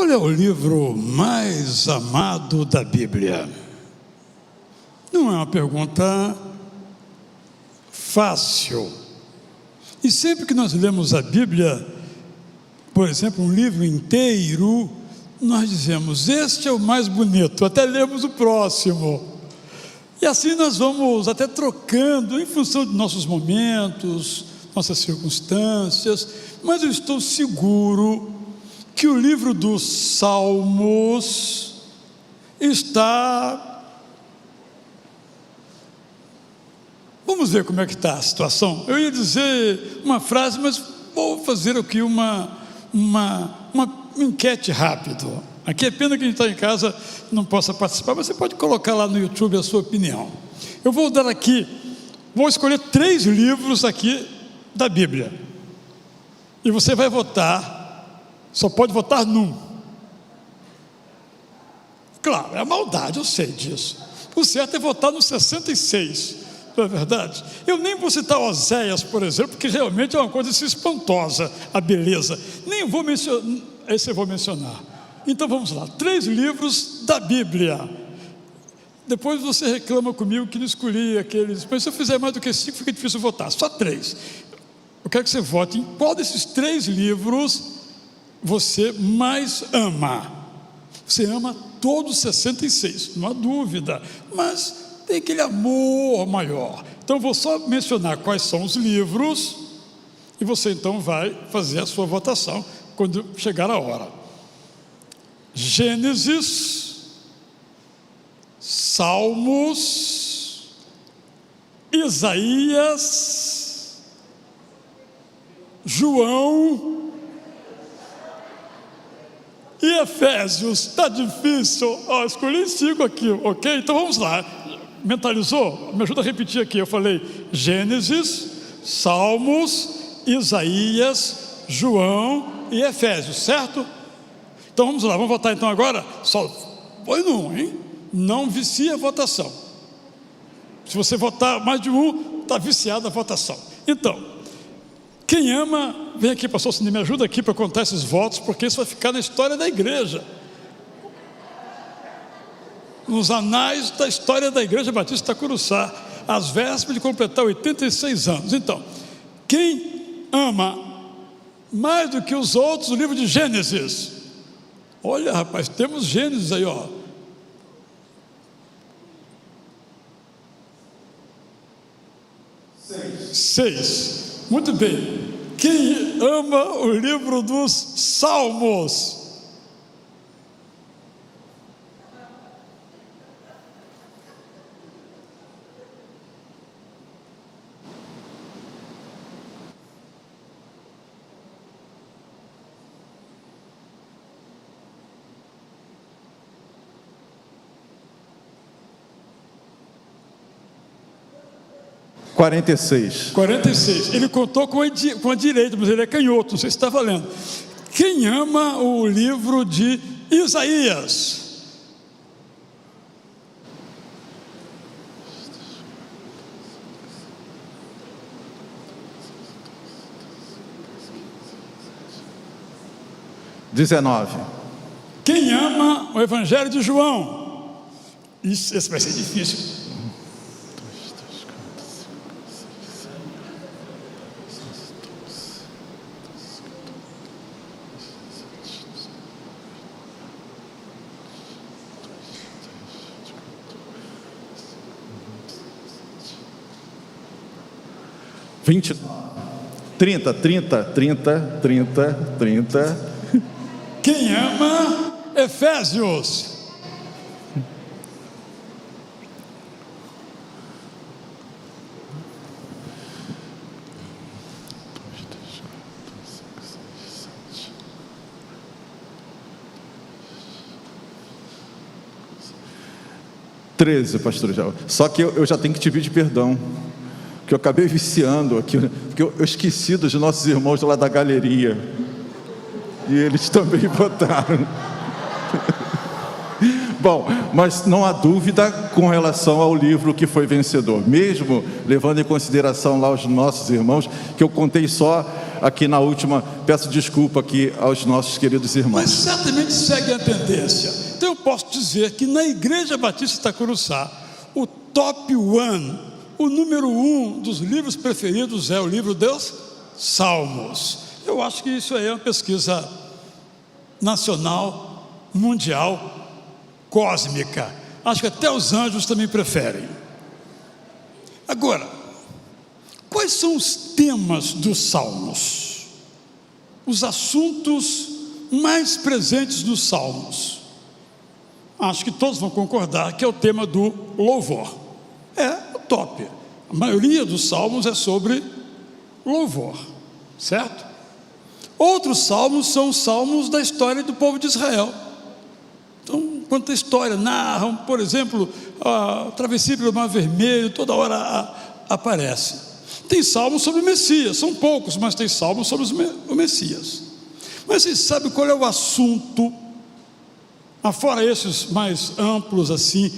Qual é o livro mais amado da Bíblia? Não é uma pergunta fácil. E sempre que nós lemos a Bíblia, por exemplo, um livro inteiro, nós dizemos, este é o mais bonito, até lemos o próximo. E assim nós vamos até trocando em função de nossos momentos, nossas circunstâncias, mas eu estou seguro que o livro dos Salmos está... Vamos ver como é que está a situação. Eu ia dizer uma frase, mas vou fazer aqui uma enquete rápido. Aqui é pena que a gente está em casa, não possa participar, mas você pode colocar lá no YouTube a sua opinião. Eu vou dar aqui, vou escolher 3 livros aqui da Bíblia. E você vai votar, só pode votar num. Claro, é maldade, eu sei disso. O certo é votar no 66, não é verdade? Eu nem vou citar Oséias, por exemplo, porque realmente é uma coisa assim, espantosa, a beleza. Nem vou mencionar, esse eu vou mencionar. Então vamos lá, 3 livros da Bíblia. Depois você reclama comigo que não escolhi aqueles, mas se eu fizer mais do que 5 fica difícil votar, só 3. Eu quero que você vote em qual desses 3 livros você mais ama. Você ama todos os 66, não há dúvida, mas tem aquele amor maior. Então eu vou só mencionar quais são os livros e você então vai fazer a sua votação quando chegar a hora. Gênesis, Salmos, Isaías, João e Efésios. Está difícil. Escolhi 5 aqui, ok? Então vamos lá. Mentalizou? Me ajuda a repetir aqui. Eu falei Gênesis, Salmos, Isaías, João e Efésios, certo? Então vamos lá, vamos votar então agora. Só põe num, hein? Não vicia a votação. Se você votar mais de um, está viciada a votação. Então, quem ama, vem aqui, pastor Cine, me ajuda aqui para contar esses votos, porque isso vai ficar na história da igreja, nos anais da história da Igreja Batista Itacuruçá, às vésperas de completar 86 anos. Então, quem ama mais do que os outros o livro de Gênesis? Olha, rapaz, temos Gênesis aí, ó. 6. Muito bem. Quem ama o livro dos Salmos? (46). 46. Ele contou com a direita, mas ele é canhoto, não sei se está valendo. Quem ama o livro de Isaías? (19). Quem ama o Evangelho de João? Esse vai ser difícil. 20, 30. Quem ama Efésios? (13), pastor João. Só que eu já tenho que te pedir perdão, que eu acabei viciando aqui, porque eu esqueci dos nossos irmãos lá da galeria, e eles também votaram. Bom, mas não há dúvida com relação ao livro que foi vencedor, mesmo levando em consideração lá os nossos irmãos, que eu contei só aqui na última, peço desculpa aqui aos nossos queridos irmãos. Mas certamente segue a tendência. Então eu posso dizer que na Igreja Batista Itacuruçá, o top one, o número 1 dos livros preferidos é o livro dos Salmos. Eu acho que isso aí é uma pesquisa nacional, mundial, cósmica. Acho que até os anjos também preferem. Agora, quais são os temas dos Salmos? Os assuntos mais presentes nos Salmos? Acho que todos vão concordar que é o tema do louvor. É o top. A maioria dos Salmos é sobre louvor, certo? Outros salmos são os salmos da história do povo de Israel. Então, quanta história narram, por exemplo, a travessia pelo Mar Vermelho, toda hora aparece. Tem salmos sobre o Messias, são poucos, mas tem salmos sobre o Messias. Mas vocês sabem qual é o assunto, afora esses mais amplos assim,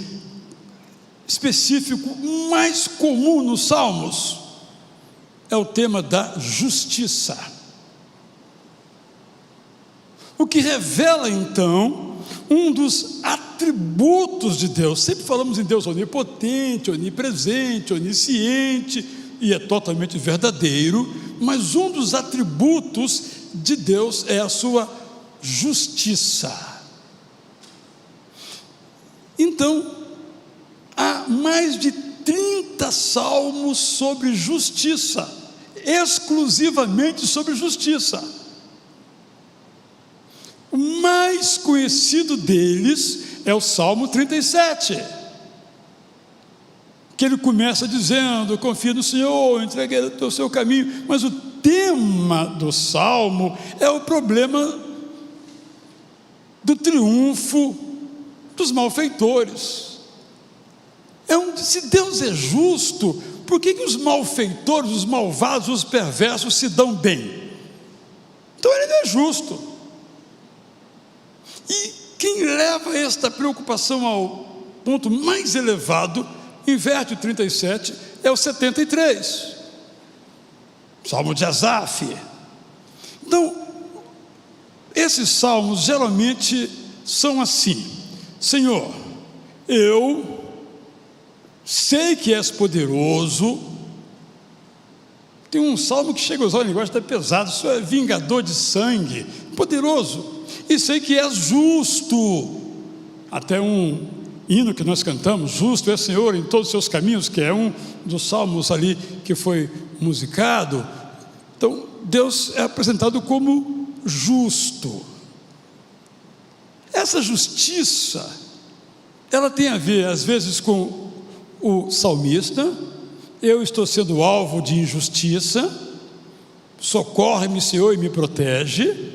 específico, mais comum nos salmos? É o tema da justiça. O que revela então um dos atributos de Deus. Sempre falamos em Deus onipotente, onipresente, onisciente, e é totalmente verdadeiro, mas um dos atributos de Deus é a sua justiça. Então, há mais de 30 salmos sobre justiça, exclusivamente sobre justiça. O mais conhecido deles é o Salmo 37, que ele começa dizendo: confia no Senhor, entregue o seu caminho. Mas o tema do Salmo é o problema do triunfo dos malfeitores. Se Deus é justo, por que os malfeitores, os malvados, os perversos se dão bem? Então ele não é justo. E quem leva esta preocupação ao ponto mais elevado, inverte o 37, é o 73, Salmo de Asaf. Então, esses salmos geralmente são assim: Senhor, eu sei que és poderoso. Tem um salmo que chega a usar uma linguagem até pesada: o Senhor é vingador de sangue, poderoso. E sei que és justo. Até um hino que nós cantamos: justo é o Senhor em todos os seus caminhos, que é um dos salmos ali que foi musicado. Então Deus é apresentado como justo. Essa justiça, ela tem a ver às vezes com o salmista: eu estou sendo alvo de injustiça, socorre-me, Senhor, e me protege.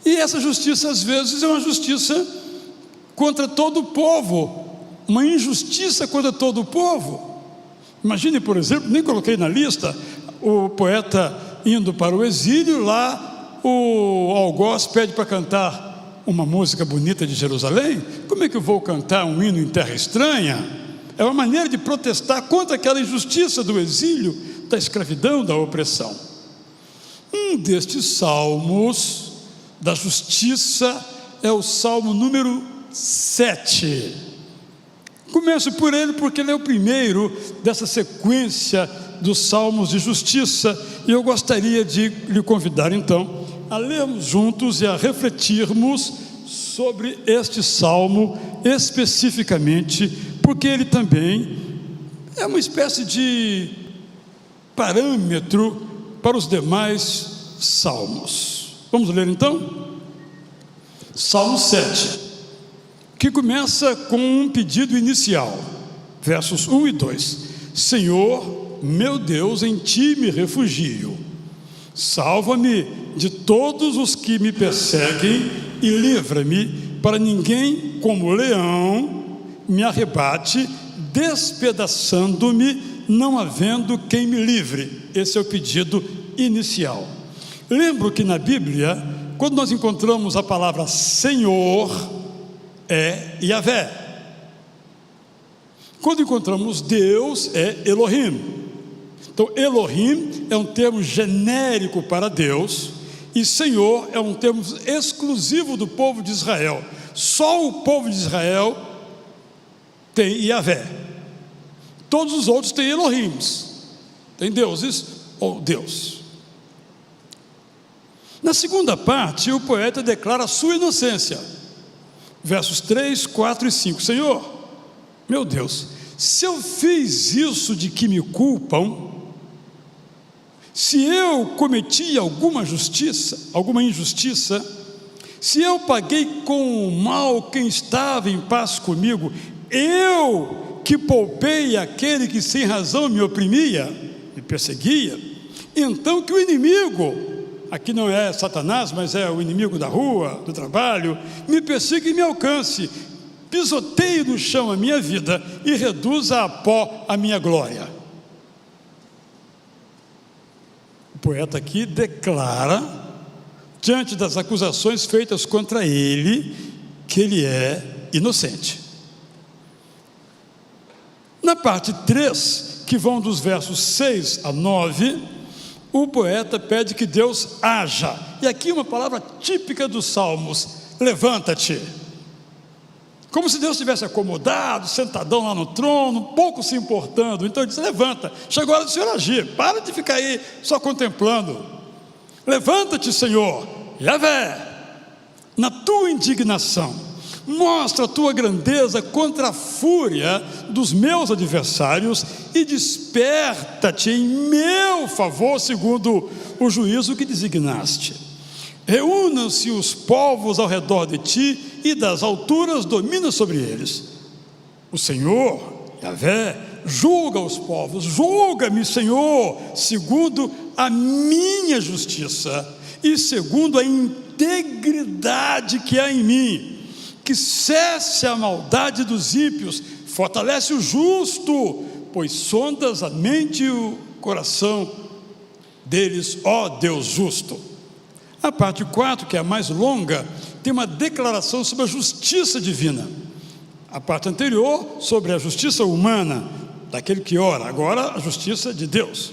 E essa justiça às vezes é uma justiça contra todo o povo, uma injustiça contra todo o povo. Imagine, por exemplo, nem coloquei na lista, o poeta indo para o exílio, lá o algoz pede para cantar uma música bonita de Jerusalém. Como é que eu vou cantar um hino em terra estranha? É uma maneira de protestar contra aquela injustiça do exílio, da escravidão, da opressão. Um destes salmos da justiça é o Salmo número 7. Começo por ele porque ele é o primeiro dessa sequência dos salmos de justiça, e eu gostaria de lhe convidar então a lermos juntos e a refletirmos sobre este salmo especificamente, porque ele também é uma espécie de parâmetro para os demais salmos. Vamos ler então? Salmo 7, que começa com um pedido inicial, versos 1 e 2. Senhor, meu Deus, em ti me refugio. Salva-me de todos os que me perseguem e livra-me, para ninguém como leão me arrebate, despedaçando-me, não havendo quem me livre. Esse é o pedido inicial. Lembro que na Bíblia, quando nós encontramos a palavra Senhor, é Yahvé. Quando encontramos Deus, é Elohim. Então, Elohim é um termo genérico para Deus, e Senhor é um termo exclusivo do povo de Israel. Só o povo de Israel tem Yahvé. Todos os outros têm Elohims, tem deuses ou Deus. Na segunda parte, o poeta declara a sua inocência. Versos 3, 4 e 5. Senhor, meu Deus, se eu fiz isso de que me culpam, se eu cometi alguma injustiça, se eu paguei com o mal quem estava em paz comigo, eu que poupei aquele que sem razão me oprimia, me perseguia, então que o inimigo, aqui não é Satanás, mas é o inimigo da rua, do trabalho, me persiga e me alcance, pisoteie no chão a minha vida e reduza a pó a minha glória. O poeta aqui declara, diante das acusações feitas contra ele, que ele é inocente. Na parte 3, que vão dos versos 6 a 9, o poeta pede que Deus haja. E aqui uma palavra típica dos Salmos: levanta-te. Como se Deus estivesse acomodado, sentadão lá no trono, pouco se importando. Então ele diz: levanta, chegou a hora do Senhor agir, para de ficar aí só contemplando. Levanta-te, Senhor, Yahvé, na tua indignação, mostra a tua grandeza contra a fúria dos meus adversários e desperta-te em meu favor, segundo o juízo que designaste. Reúnam-se os povos ao redor de ti e das alturas domina sobre eles. O Senhor, Yahvé, julga os povos. Julga-me, Senhor, segundo a minha justiça e segundo a integridade que há em mim. Que cesse a maldade dos ímpios, fortalece o justo, pois sondas a mente e o coração deles, ó Deus justo. A parte 4, que é a mais longa, tem uma declaração sobre a justiça divina. A parte anterior, sobre a justiça humana, daquele que ora. Agora, a justiça de Deus.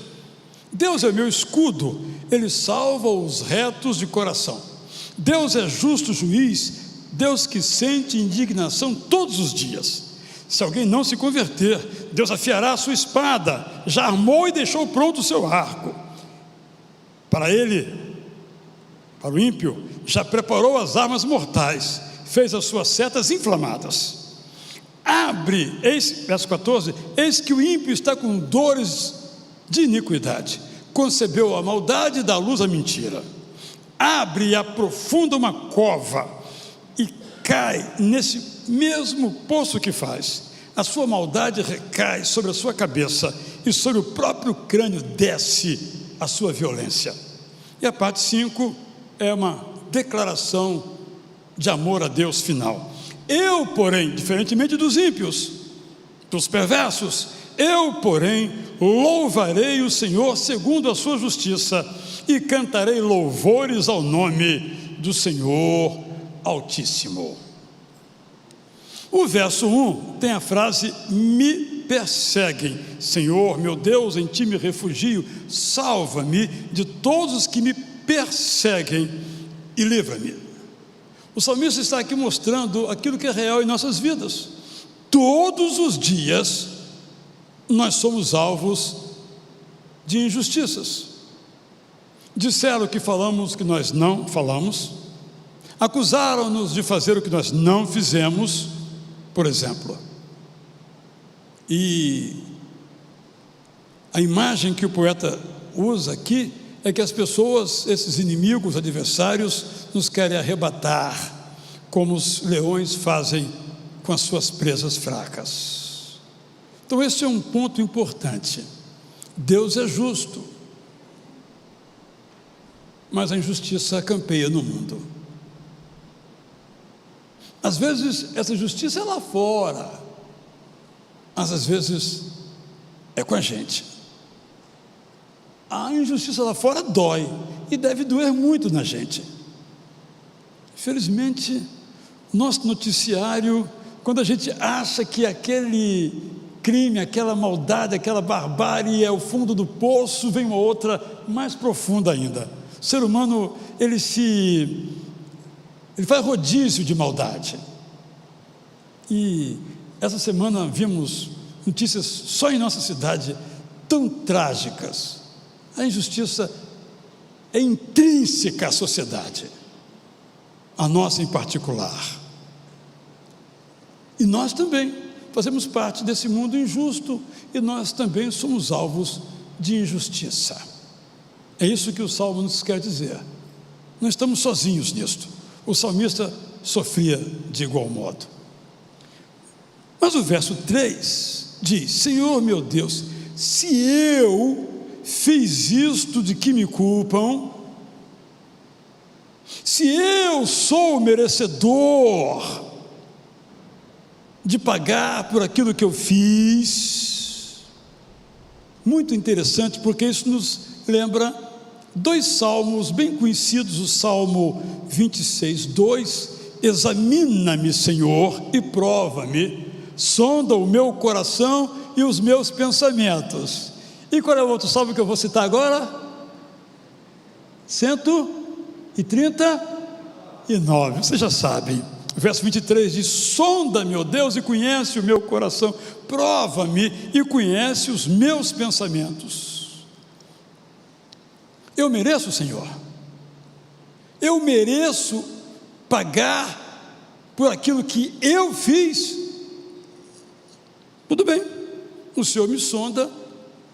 Deus é meu escudo, Ele salva os retos de coração. Deus é justo juiz, Deus que sente indignação todos os dias. Se alguém não se converter, Deus afiará a sua espada, já armou e deixou pronto o seu arco. Para o ímpio, já preparou as armas mortais, fez as suas setas inflamadas. Verso 14, eis que o ímpio está com dores de iniquidade, concebeu a maldade e dá luz à mentira. Abre e aprofunda uma cova e cai nesse mesmo poço que faz. A sua maldade recai sobre a sua cabeça e sobre o próprio crânio desce a sua violência. E a parte 5 é uma declaração de amor a Deus final. Eu, porém, diferentemente dos ímpios, dos perversos, eu, porém, louvarei o Senhor segundo a sua justiça e cantarei louvores ao nome do Senhor Altíssimo. O verso 1 tem a frase: me perseguem, Senhor, meu Deus, em ti me refugio, salva-me de todos os que me perseguem e livra-me. O salmista está aqui mostrando aquilo que é real em nossas vidas. Todos os dias nós somos alvos de injustiças. Disseram que falamos que nós não falamos, acusaram-nos de fazer o que nós não fizemos, por exemplo. E a imagem que o poeta usa aqui é que as pessoas, esses inimigos, adversários, nos querem arrebatar, como os leões fazem com as suas presas fracas. Então esse é um ponto importante. Deus é justo, mas a injustiça campeia no mundo. Às vezes essa justiça é lá fora, mas às vezes é com a gente. A injustiça lá fora dói, e deve doer muito na gente. Infelizmente, Nosso noticiário, quando a gente acha que aquele crime, aquela maldade, aquela barbárie é o fundo do poço, vem uma outra mais profunda ainda. O ser humano, ele faz rodízio de maldade. E essa semana vimos notícias só em nossa cidade tão trágicas. A injustiça é intrínseca à sociedade, a nossa em particular. E nós também fazemos parte desse mundo injusto, e nós também somos alvos de injustiça. É isso que o Salmo nos quer dizer. Não estamos sozinhos nisto. O salmista sofria de igual modo. Mas o verso 3 diz: Senhor meu Deus, se eu fiz isto de que me culpam, se eu sou merecedor de pagar por aquilo que eu fiz. Muito interessante, porque isso nos lembra dois salmos bem conhecidos. O Salmo 26, 2: examina-me, Senhor, e prova-me, sonda o meu coração e os meus pensamentos. E qual é o outro salmo que eu vou citar agora? 139, vocês já sabem. O verso 23 diz: sonda-me, ó Deus, e conhece o meu coração, prova-me e conhece os meus pensamentos. Eu mereço, Senhor, eu mereço pagar por aquilo que eu fiz. Tudo bem, o Senhor me sonda,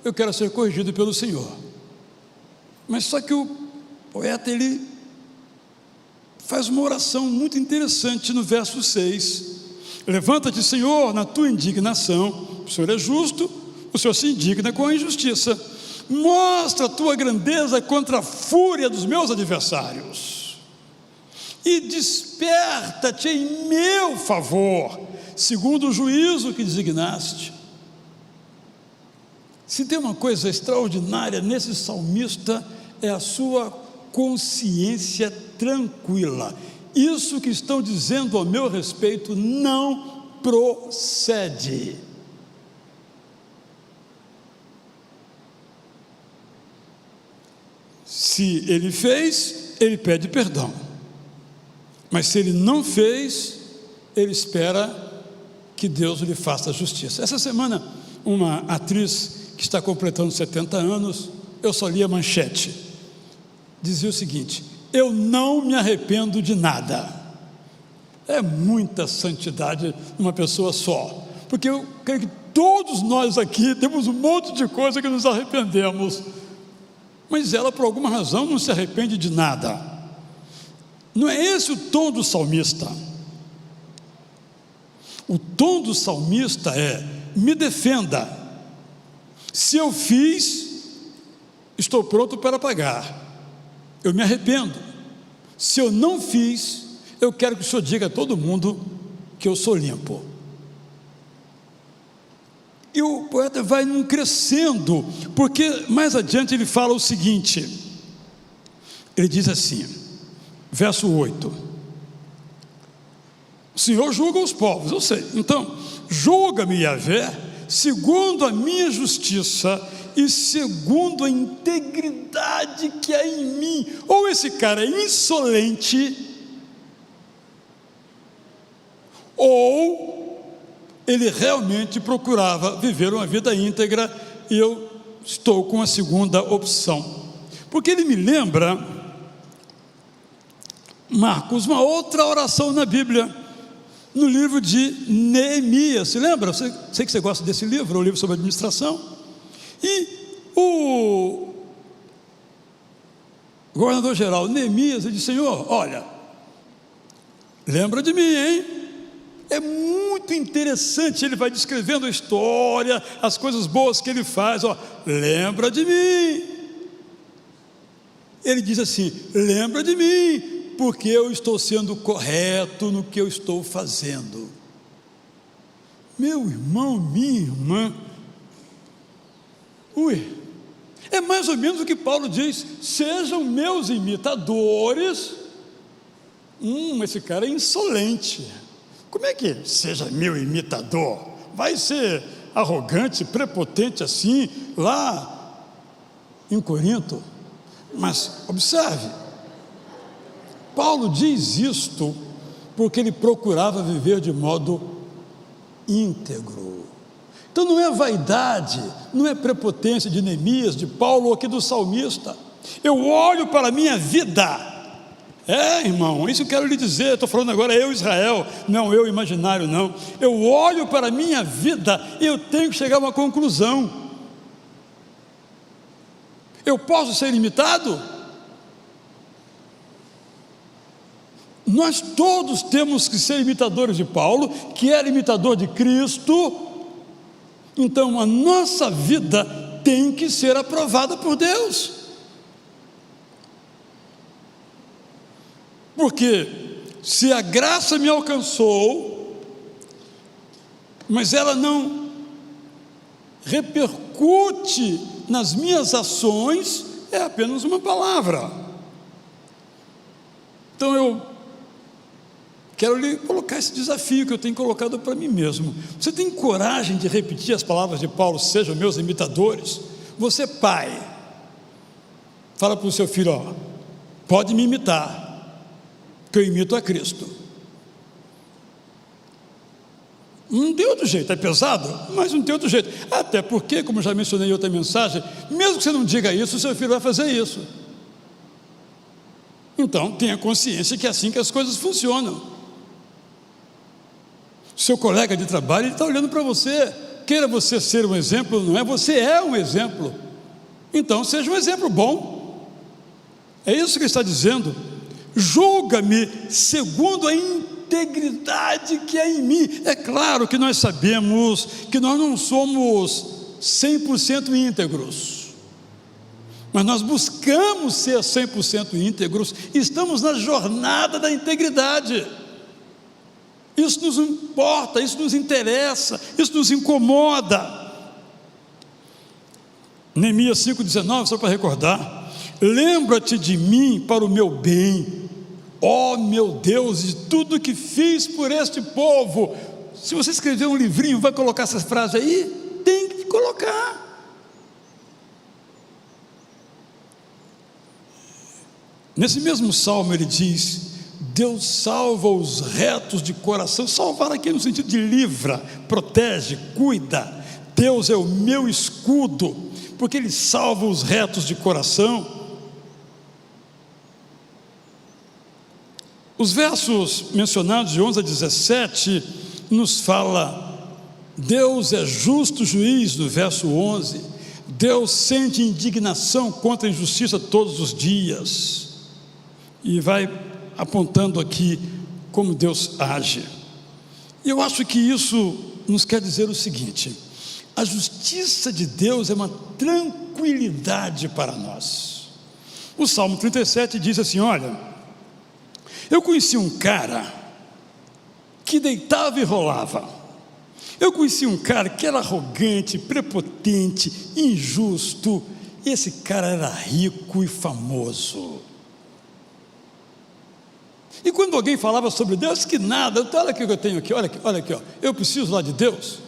eu quero ser corrigido pelo Senhor. Mas só que o poeta, ele faz uma oração muito interessante no verso 6. Levanta-te, Senhor, na tua indignação. O Senhor é justo, o Senhor se indigna com a injustiça. Mostra a tua grandeza contra a fúria dos meus adversários, e desperta-te em meu favor, segundo o juízo que designaste. Se tem uma coisa extraordinária nesse salmista, é a sua consciência tranquila. Isso que estão dizendo a meu respeito não procede. Se ele fez, ele pede perdão. Mas se ele não fez, ele espera que Deus lhe faça justiça. Essa semana, uma atriz que está completando 70 anos, eu só li a manchete, dizia o seguinte: eu não me arrependo de nada. É muita santidade numa pessoa só, porque eu creio que todos nós aqui temos um monte de coisa que nos arrependemos, mas ela, por alguma razão, não se arrepende de nada. Não é esse o tom do salmista. O tom do salmista é: me defenda, se eu fiz, estou pronto para pagar, eu me arrependo. Se eu não fiz, eu quero que o Senhor diga a todo mundo que eu sou limpo. E o poeta vai num crescendo, porque mais adiante ele fala o seguinte, ele diz assim, verso 8: o Senhor julga os povos, eu sei, então julga-me, Yahvé, segundo a minha justiça e segundo a integridade que há em mim. Ou esse cara é insolente, ou ele realmente procurava viver uma vida íntegra, e eu estou com a segunda opção, porque ele me lembra, Marcos, uma outra oração na Bíblia, no livro de Neemias. Se lembra? Sei que você gosta desse livro, o livro sobre administração. E o governador-geral Neemias, ele disse: Senhor, olha, lembra de mim, hein? É muito interessante, ele vai descrevendo a história, as coisas boas que ele faz, ó, lembra de mim. Ele diz assim: lembra de mim, porque eu estou sendo correto no que eu estou fazendo. Meu irmão, minha irmã, é mais ou menos o que Paulo diz: sejam meus imitadores, Esse cara é insolente. Como é que seja meu imitador? Vai ser arrogante, prepotente assim, lá em Corinto? Mas observe, Paulo diz isto porque ele procurava viver de modo íntegro. Então não é vaidade, não é prepotência de Neemias, de Paulo ou aqui do salmista. Eu olho para a minha vida. Irmão, isso eu quero lhe dizer. Estou falando agora eu, Israel, não eu imaginário, não. Eu olho para a minha vida e eu tenho que chegar a uma conclusão. Eu posso ser imitado? Nós todos temos que ser imitadores de Paulo, que era imitador de Cristo. Então a nossa vida tem que ser aprovada por Deus. Porque se a graça me alcançou, mas ela não repercute nas minhas ações, é apenas uma palavra. Então eu quero lhe colocar esse desafio que eu tenho colocado para mim mesmo. Você tem coragem de repetir as palavras de Paulo, sejam meus imitadores? Você, pai, fala para o seu filho, pode me imitar, que eu imito a Cristo. Não tem outro jeito, é pesado, mas não tem outro jeito. Até porque, como já mencionei em outra mensagem, mesmo que você não diga isso, o seu filho vai fazer isso. Então, tenha consciência que é assim que as coisas funcionam. Seu colega de trabalho, ele está olhando para você. Queira você ser um exemplo, não é? Você é um exemplo. Então, seja um exemplo bom. É isso que ele está dizendo. Julga-me segundo a integridade que há em mim. É claro que nós sabemos que nós não somos 100% íntegros, mas nós buscamos ser 100% íntegros, estamos na jornada da integridade. Isso nos importa, isso nos interessa, isso nos incomoda. Neemias 5,19, só para recordar: lembra-te de mim para o meu bem, ó meu Deus, de tudo que fiz por este povo. Se você escrever um livrinho, vai colocar essas frases aí? Tem que colocar. Nesse mesmo salmo ele diz: Deus salva os retos de coração. Salvar aqui no sentido de livra, protege, cuida. Deus é o meu escudo, porque Ele salva os retos de coração. Os versos mencionados de 11 a 17 nos fala: Deus é justo juiz, no verso 11. Deus sente indignação contra a injustiça todos os dias. E vai apontando aqui como Deus age. E eu acho que isso nos quer dizer o seguinte: a justiça de Deus é uma tranquilidade para nós. O Salmo 37 diz assim: olha, eu conheci um cara que deitava e rolava. Eu conheci um cara que era arrogante, prepotente, injusto. E esse cara era rico e famoso. E quando alguém falava sobre Deus, que nada, olha o que eu tenho aqui, olha aqui, ó, eu preciso lá de Deus.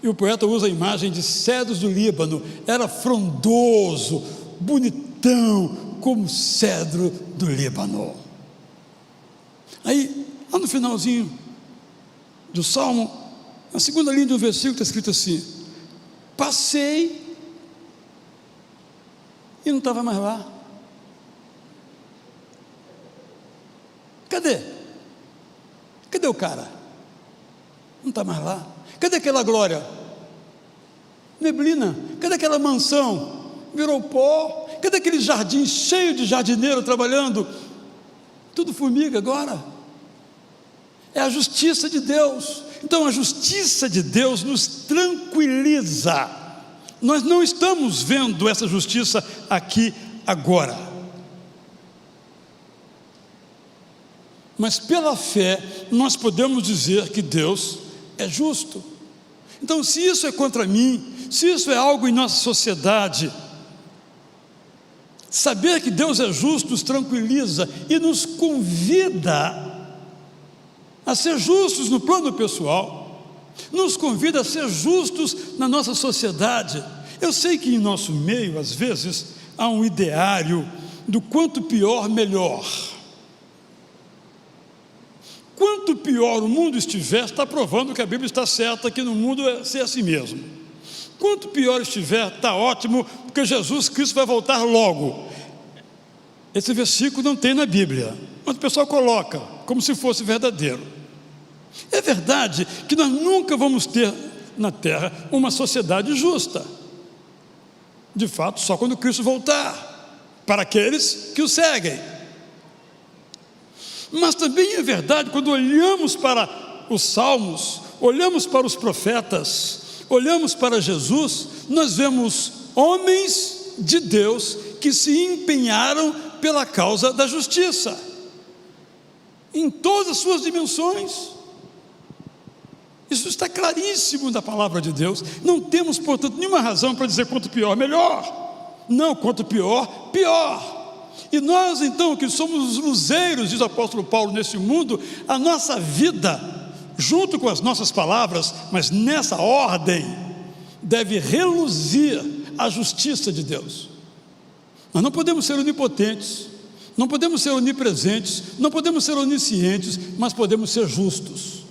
E o poeta usa a imagem de cedros do Líbano, era frondoso, bonitão, como cedro do Líbano. Aí, lá no finalzinho do Salmo, na segunda linha do versículo está escrito assim: passei e não estava mais lá. Cadê? Cadê o cara? Não está mais lá. Cadê aquela glória? Neblina. Cadê aquela mansão? Virou pó. Cadê aquele jardim cheio de jardineiro trabalhando? Tudo formiga agora. É a justiça de Deus. Então a justiça de Deus nos tranquiliza. Nós não estamos vendo essa justiça aqui agora, mas pela fé nós podemos dizer que Deus é justo. Então, se isso é contra mim, se isso é algo em nossa sociedade, Saber que Deus é justo nos tranquiliza e nos convida a ser justos no plano pessoal, nos convida a ser justos na nossa sociedade. Eu sei que em nosso meio, às vezes, há um ideário do quanto pior, melhor. Quanto pior o mundo estiver, está provando que a Bíblia está certa, que no mundo é ser assim mesmo. Quanto pior estiver, está ótimo, porque Jesus Cristo vai voltar logo. Esse versículo não tem na Bíblia, mas o pessoal coloca como se fosse verdadeiro. É verdade que nós nunca vamos ter na terra uma sociedade justa. De fato, só quando Cristo voltar, para aqueles que o seguem. Mas também é verdade, quando olhamos para os salmos, olhamos para os profetas, olhamos para Jesus, nós vemos homens de Deus que se empenharam pela causa da justiça, em todas as suas dimensões. Isso está claríssimo na palavra de Deus. Não temos, portanto, nenhuma razão para dizer quanto pior, melhor. Não, quanto pior, pior. E nós, então, que somos os luzeiros, diz o apóstolo Paulo, nesse mundo, a nossa vida, junto com as nossas palavras, mas nessa ordem, deve reluzir a justiça de Deus. Nós não podemos ser onipotentes, não podemos ser onipresentes, não podemos ser oniscientes, mas podemos ser justos.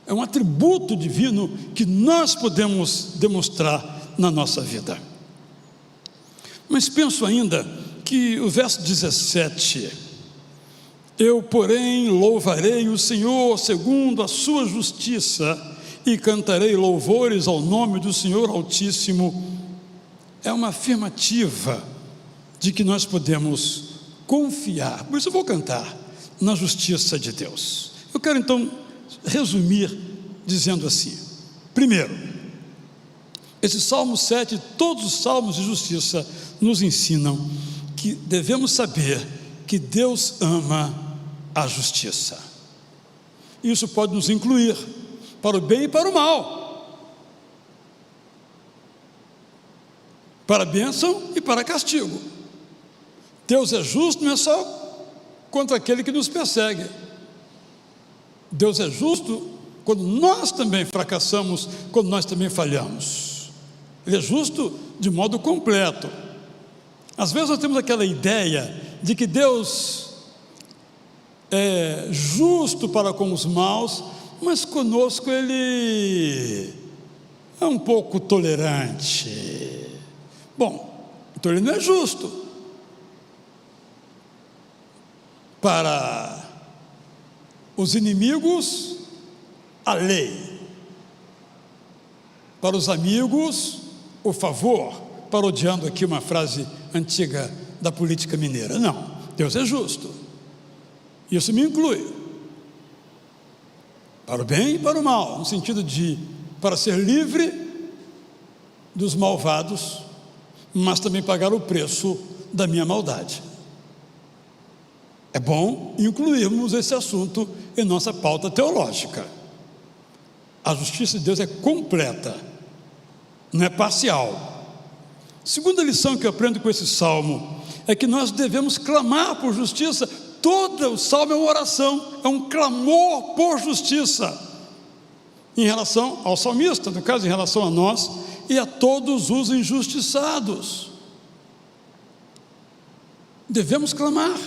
É um atributo divino que nós podemos demonstrar na nossa vida. Mas penso ainda que o verso 17: eu, porém, louvarei o Senhor segundo a sua justiça e cantarei louvores ao nome do Senhor Altíssimo, é uma afirmativa de que nós podemos confiar. Por isso eu vou cantar na justiça de Deus. Eu quero então resumir dizendo assim: primeiro, esse Salmo 7 e todos os salmos de justiça nos ensinam que devemos saber que Deus ama a justiça. Isso pode nos incluir para o bem e para o mal, para a bênção e para castigo. Deus é justo não é só contra aquele que nos persegue. Deus é justo quando nós também fracassamos, quando nós também falhamos. Ele é justo de modo completo. Às vezes nós temos aquela ideia de que Deus é justo para com os maus, mas conosco Ele é um pouco tolerante. Bom, então Ele não é justo para os inimigos, a lei; para os amigos, o favor, parodiando aqui uma frase antiga da política mineira. Não, Deus é justo. Isso me inclui para o bem e para o mal, no sentido de para ser livre dos malvados, mas também pagar o preço da minha maldade. É bom incluirmos esse assunto em nossa pauta teológica. A justiça de Deus é completa, não é parcial. Segunda lição que eu aprendo com esse salmo é que nós devemos clamar por justiça. Todo o salmo é uma oração, é um clamor por justiça, em relação ao salmista, no caso, em relação a nós e a todos os injustiçados. Devemos clamar,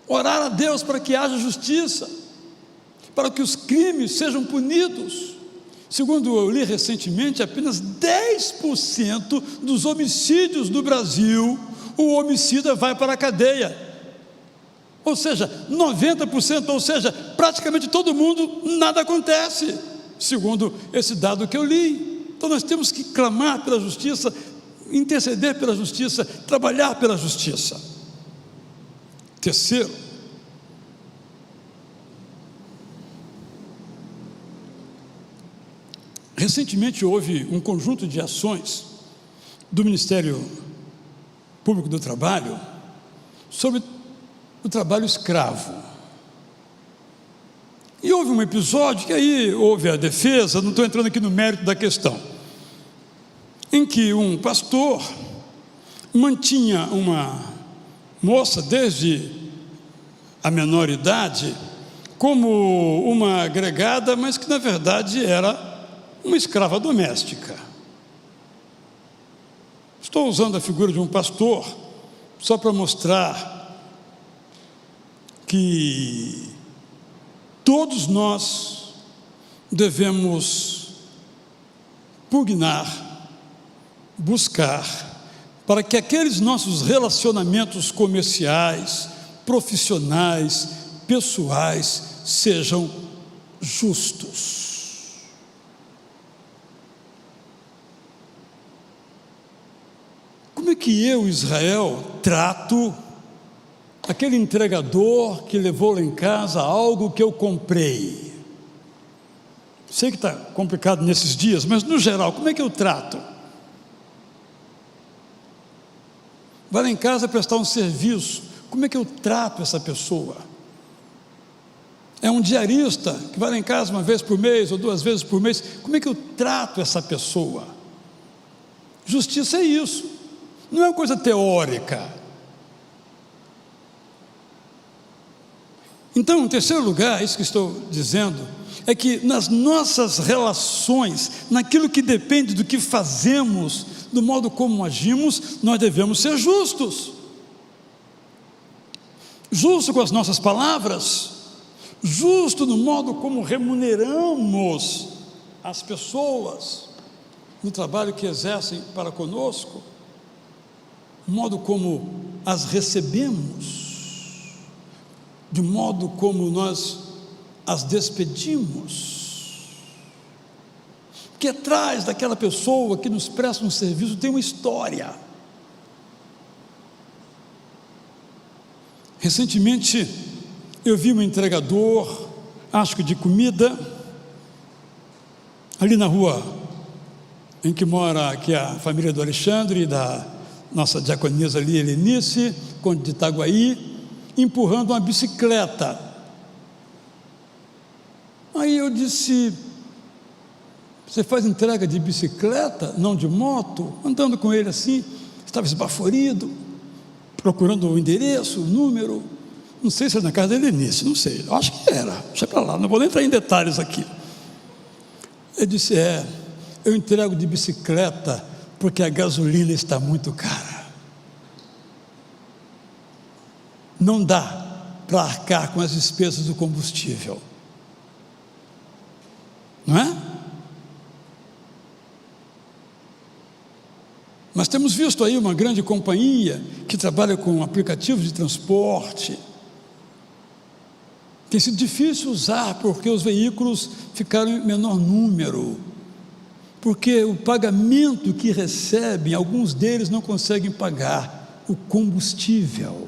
orar a Deus para que haja justiça, para que os crimes sejam punidos. Segundo eu li recentemente, apenas 10% dos homicídios do Brasil, o homicida vai para a cadeia. Ou seja, 90%, ou seja, praticamente todo mundo, nada acontece, segundo esse dado que eu li. Então nós temos que clamar pela justiça, interceder pela justiça, trabalhar pela justiça. Terceiro, recentemente houve um conjunto de ações do Ministério Público do Trabalho sobre o trabalho escravo. E houve um episódio que aí houve a defesa, não estou entrando aqui no mérito da questão, em que um pastor mantinha uma moça desde a menor idade como uma agregada, mas que na verdade era uma escrava doméstica. Estou usando a figura de um pastor só para mostrar que todos nós devemos pugnar, buscar, para que aqueles nossos relacionamentos comerciais, profissionais, pessoais, sejam justos. Como é que eu, Israel, trato aquele entregador que levou lá em casa algo que eu comprei? Sei que está complicado nesses dias, mas no geral, como é que eu trato? Vai lá em casa prestar um serviço, como é que eu trato essa pessoa? É um diarista que vai lá em casa uma vez por mês ou 2 vezes por mês, como é que eu trato essa pessoa? Justiça é isso, não é uma coisa teórica. Então, em terceiro lugar, isso que estou dizendo, é que nas nossas relações, naquilo que depende do que fazemos, do modo como agimos, nós devemos ser justos. Justo com as nossas palavras, justo no modo como remuneramos as pessoas no trabalho que exercem para conosco, no modo como as recebemos, de modo como nós as despedimos. Que atrás daquela pessoa que nos presta um serviço tem uma história. Recentemente eu vi um entregador, acho que de comida, ali na rua em que mora aqui a família do Alexandre e da nossa diaconisa ali, Helenice, conde de Itaguaí, empurrando uma bicicleta. Aí eu disse: você faz entrega de bicicleta, não de moto? Andando com ele assim, estava esbaforido, procurando o endereço, o número, não sei se era na casa da Helenice, não sei, acho que era, deixa para lá, não vou nem entrar em detalhes aqui. Ele disse: eu entrego de bicicleta porque a gasolina está muito cara, não dá para arcar com as despesas do combustível, não é? Mas temos visto aí uma grande companhia que trabalha com aplicativos de transporte. Tem sido difícil usar porque os veículos ficaram em menor número, porque o pagamento que recebem, alguns deles não conseguem pagar o combustível,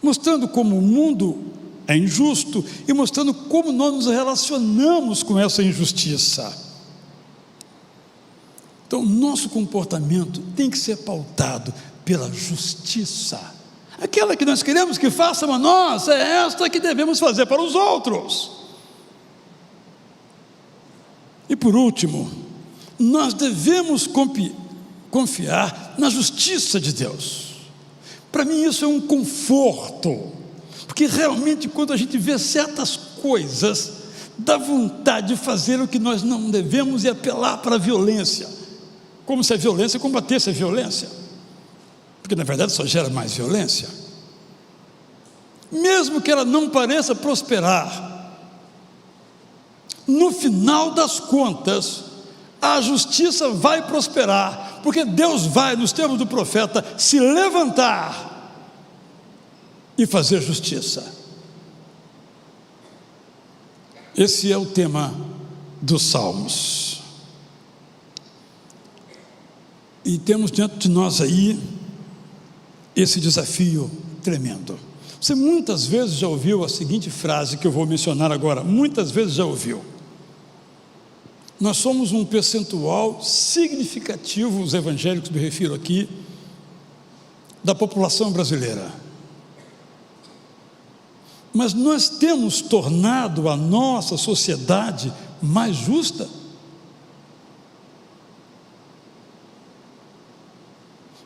mostrando como o mundo é injusto e mostrando como nós nos relacionamos com essa injustiça. Então, nosso comportamento tem que ser pautado pela justiça. Aquela que nós queremos que façam a nós, é esta que devemos fazer para os outros. E por último, nós devemos confiar na justiça de Deus. Para mim isso é um conforto, porque realmente quando a gente vê certas coisas, dá vontade de fazer o que nós não devemos e apelar para a violência, como se a violência combatesse a violência, porque na verdade só gera mais violência. Mesmo que ela não pareça prosperar, no final das contas, a justiça vai prosperar, porque Deus vai, nos termos do profeta, se levantar e fazer justiça. Esse é o tema dos Salmos. E temos diante de nós aí esse desafio tremendo. Você muitas vezes já ouviu a seguinte frase que eu vou mencionar agora, muitas vezes já ouviu: nós somos um percentual significativo, os evangélicos me refiro aqui, da população brasileira, mas nós temos tornado a nossa sociedade mais justa?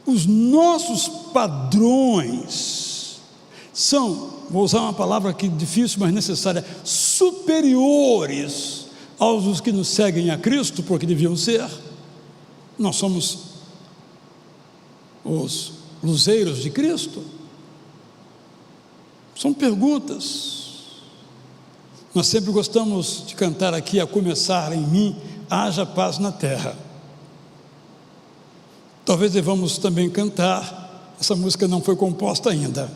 os nossos padrões são, vou usar uma palavra aqui difícil, mas necessária, superiores aos dos que nos seguem a Cristo, porque deviam ser. Nós somos os luzeiros de Cristo. São perguntas. Nós sempre gostamos de cantar aqui, a começar em mim, haja paz na terra. Talvez devamos também cantar, essa música não foi composta ainda,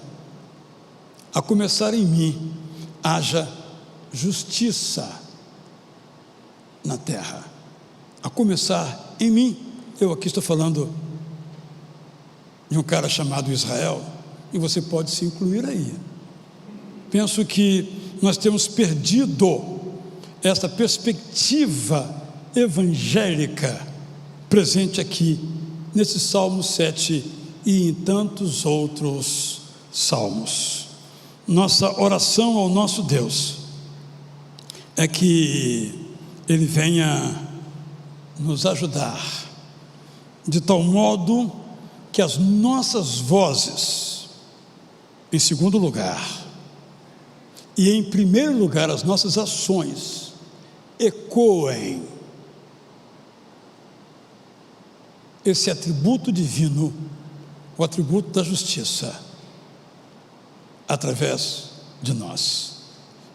a começar em mim, haja justiça na terra. A começar em mim. Eu aqui estou falando de um cara chamado Israel, e você pode se incluir aí. Penso que nós temos perdido essa perspectiva evangélica presente aqui nesse Salmo 7 e em tantos outros salmos. Nossa oração ao nosso Deus é que Ele venha nos ajudar de tal modo que as nossas vozes, em segundo lugar, e em primeiro lugar as nossas ações, ecoem esse atributo divino, o atributo da justiça, através de nós.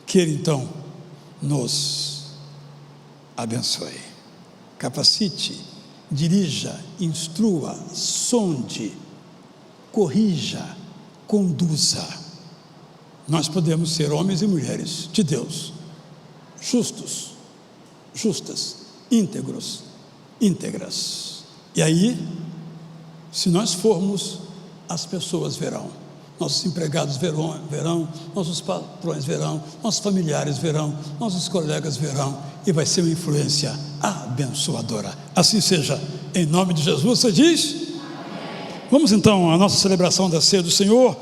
Que Ele então nos abençoe, capacite, dirija, instrua, sonde, corrija, conduza. Nós podemos ser homens e mulheres de Deus, justos, justas, íntegros, íntegras. E aí, se nós formos, as pessoas verão, nossos empregados verão, nossos patrões verão, nossos familiares verão, nossos colegas verão, e vai ser uma influência abençoadora. Assim seja, em nome de Jesus. Você diz? Amém. Vamos então à nossa celebração da ceia do Senhor.